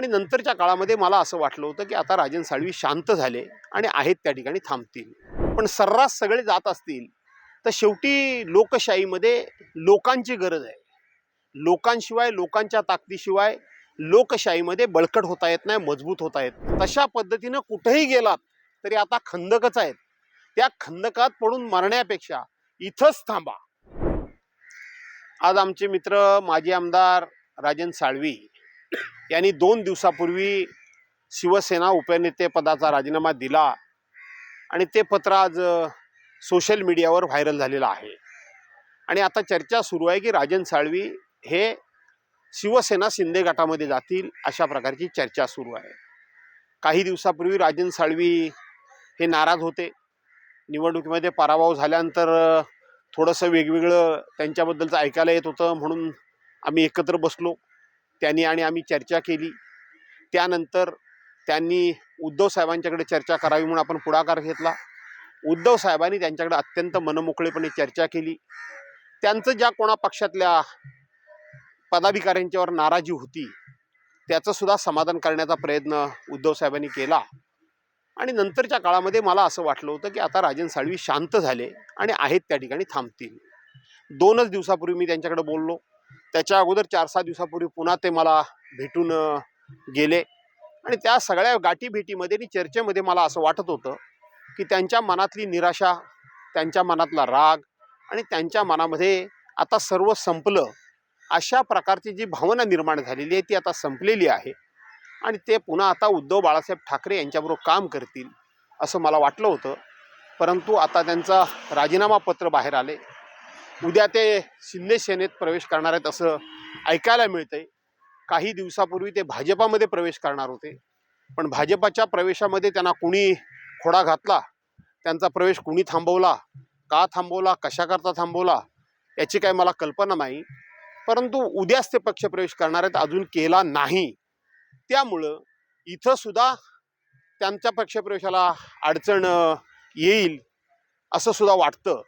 आणि नंतरच्या काळामध्ये मला असं वाटलं होतं की आता राजन साळवी शांत झाले आणि आहेत त्या ठिकाणी थांबतील. पण सर्रास सगळे जात असतील तर शेवटी लोकशाहीमध्ये लोकांची गरज आहे. लोकांशिवाय, लोकांच्या ताकदीशिवाय लोकशाहीमध्ये बळकट होता येत नाही, मजबूत होता येत नाही. तशा पद्धतीनं कुठेही गेलात तरी आता खंदकच आहेत. त्या खंदकात पडून मरण्यापेक्षा इथंच थांबा. आज आमचे मित्र माजी आमदार राजन साळवी यांनी 2 दिवसापूर्वी शिवसेना उपनेतेपदाचा राजीनामा दिला आणि ते पत्र आज सोशल मीडियावर व्हायरल झालेलं आहे. आणि आता चर्चा सुरू आहे की राजन साळवी हे शिवसेना शिंदे गटामध्ये जातील, अशा प्रकारची चर्चा सुरू आहे. काही दिवसापूर्वी राजन साळवी हे नाराज होते. निवडणुकीमध्ये पराभव झाल्यानंतर थोडंसं वेगवेगळं त्यांच्याबद्दलचं ऐकायला येत होतं, म्हणून आम्ही एकत्र बसलो. त्यांनी आणि आम्ही चर्चा केली. त्यानंतर त्यांनी उद्धव साहेबांच्याकडे चर्चा करावी म्हणून आपण पुढाकार घेतला. उद्धव साहेबांनी त्यांच्याकडे अत्यंत मनमोकळेपणे चर्चा केली. त्यांचं ज्या कोणा पक्षातल्या पदाधिकाऱ्यांच्यावर नाराजी होती त्याचं सुद्धा समाधान करण्याचा प्रयत्न उद्धव साहेबांनी केला. आणि नंतरच्या काळामध्ये मला असं वाटलं होतं की आता राजन साळवी शांत झाले आणि आहेत त्या ठिकाणी थांबतील. 2च दिवसापूर्वी मी त्यांच्याकडे बोललो. त्याच्या अगोदर 4-6 दिवसापूर्वी पुन्हा ते मला भेटून गेले. आणि त्या सगळ्या गाठीभेटीमध्ये आणि चर्चेमध्ये मला असं वाटत होतं की त्यांच्या मनातली निराशा, त्यांच्या मनातला राग आणि त्यांच्या मनामध्ये आता सर्व संपलं, अशा प्रकारची जी भावना निर्माण झालेली आहे ती आता संपलेली आहे. आणि ते पुन्हा आता उद्धव बाळासाहेब ठाकरे यांच्याबरोबर काम करतील असं मला वाटलं होतं. परंतु आता त्यांचा राजीनामा पत्र बाहेर आले. उद्या ते शिंदे सेनेत प्रवेश करणार आहेत असं ऐकायला मिळतंय. काही दिवसापूर्वी ते भाजपामध्ये प्रवेश करणार होते, पण भाजपाच्या प्रवेशामध्ये त्यांना कुणी खोडा घातला, त्यांचा प्रवेश कुणी थांबवला, का थांबवला, कशाकरता थांबवला याची काही मला कल्पना नाही. परंतु उद्याच ते पक्षप्रवेश करणार आहेत, अजून केला नाही. त्यामुळं इथं सुद्धा त्यांच्या पक्षप्रवेशाला अडचण येईल असं सुद्धा वाटतं.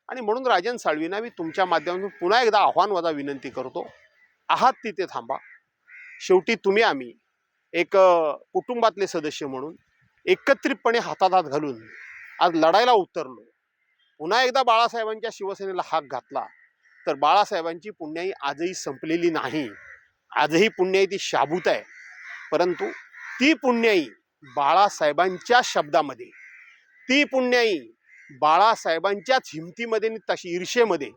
आणि म्हणून राजन साळवींना मी तुमच्या माध्यमातून पुन्हा एकदा आव्हानवजा विनंती करतो, आहात तिथे थांबा. शेवटी तुम्ही आम्ही एक कुटुंबातले सदस्य म्हणून एकत्रितपणे हातात हात घालून आज लढायला उतरलो. पुन्हा एकदा बाळासाहेबांच्या शिवसेनेला हाक घातला तर बाळासाहेबांची पुण्याई आजही संपलेली नाही. आजही पुण्याई ती शाबूत आहे. परंतु ती पुण्याई बाळासाहेबांच्या शब्दामध्ये, ती पुण्याई बाळासाहेबांच्याच हिमतीमध्ये आणि तशी ईर्षेमध्ये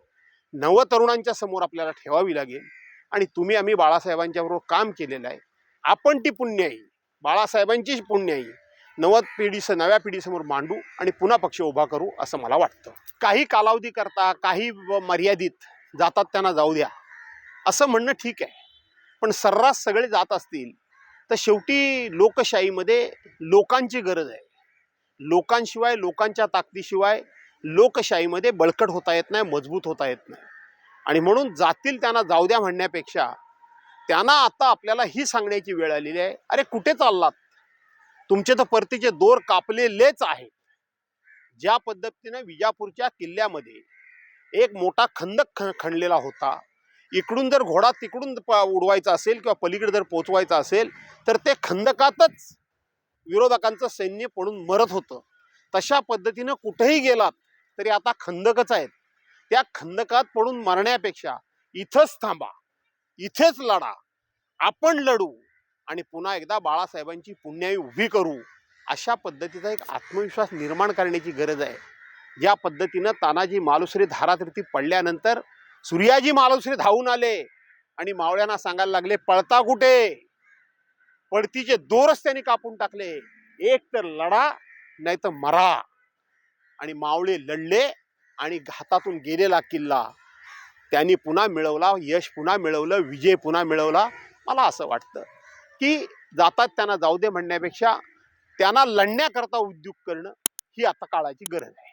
नवतरुणांच्या समोर आपल्याला ठेवावी लागेल. आणि तुम्ही आम्ही बाळासाहेबांच्या बरोबर काम केलेलं आहे. आपण ती पुण्याई, बाळासाहेबांची पुण्याई नव्या पिढीसमोर मांडू आणि पुन्हा पक्ष उभा करू असं मला वाटतं. काही कालावधी करता, काही मर्यादित जातात त्यांना जाऊ द्या असं म्हणणं ठीक आहे. पण सर्रास सगळे जात असतील तर शेवटी लोकशाहीमध्ये लोकांची गरज आहे. लोकांशिवाय, लोकांच्या ताकदीशिवाय लोकशाहीमध्ये बळकट होता येत नाही, मजबूत होता येत नाही. आणि म्हणून जातील त्यांना जाऊ द्या म्हणण्यापेक्षा त्यांना आता आपल्याला ही सांगण्याची वेळ आलेली आहे, अरे कुठे चाललात, तुमचे तर परतीचे दोर कापलेलेच आहेत. ज्या पद्धतीने विजापूरच्या किल्ल्यामध्ये एक मोठा खंदक खणलेला होता, इकडून जर घोडा तिकडून उडवायचा असेल किंवा पलीकडे जर पोचवायचा असेल तर ते खंदकातच विरोधकांचं सैन्य पडून मरत होतं. तशा पद्धतीनं कुठेही गेलात तरी आता खंदकच आहेत. त्या खंदकात पडून मरण्यापेक्षा इथंच थांबा, इथेच लढा, आपण लढू आणि पुन्हा एकदा बाळासाहेबांची पुण्याई उभी करू, अशा पद्धतीचा एक आत्मविश्वास निर्माण करण्याची गरज आहे. ज्या पद्धतीनं तानाजी मालुसरे धारातीर्थी पडल्यानंतर सूर्याजी मालुसरे धावून आले आणि मावळ्यांना सांगायला लागले, पळता कुठे, पळतीचे दोरच त्यांनी कापून टाकले, एक तर लढा नाही तर मरा. आणि मावळे लढले आणि हातातून गेलेला किल्ला त्यांनी पुन्हा मिळवला, यश पुन्हा मिळवलं, विजय पुन्हा मिळवला. मला असं वाटतं की जातात त्यांना जाऊ दे म्हणण्यापेक्षा त्यांना लढण्याकरता उद्योग करणं ही आता काळाची गरज आहे.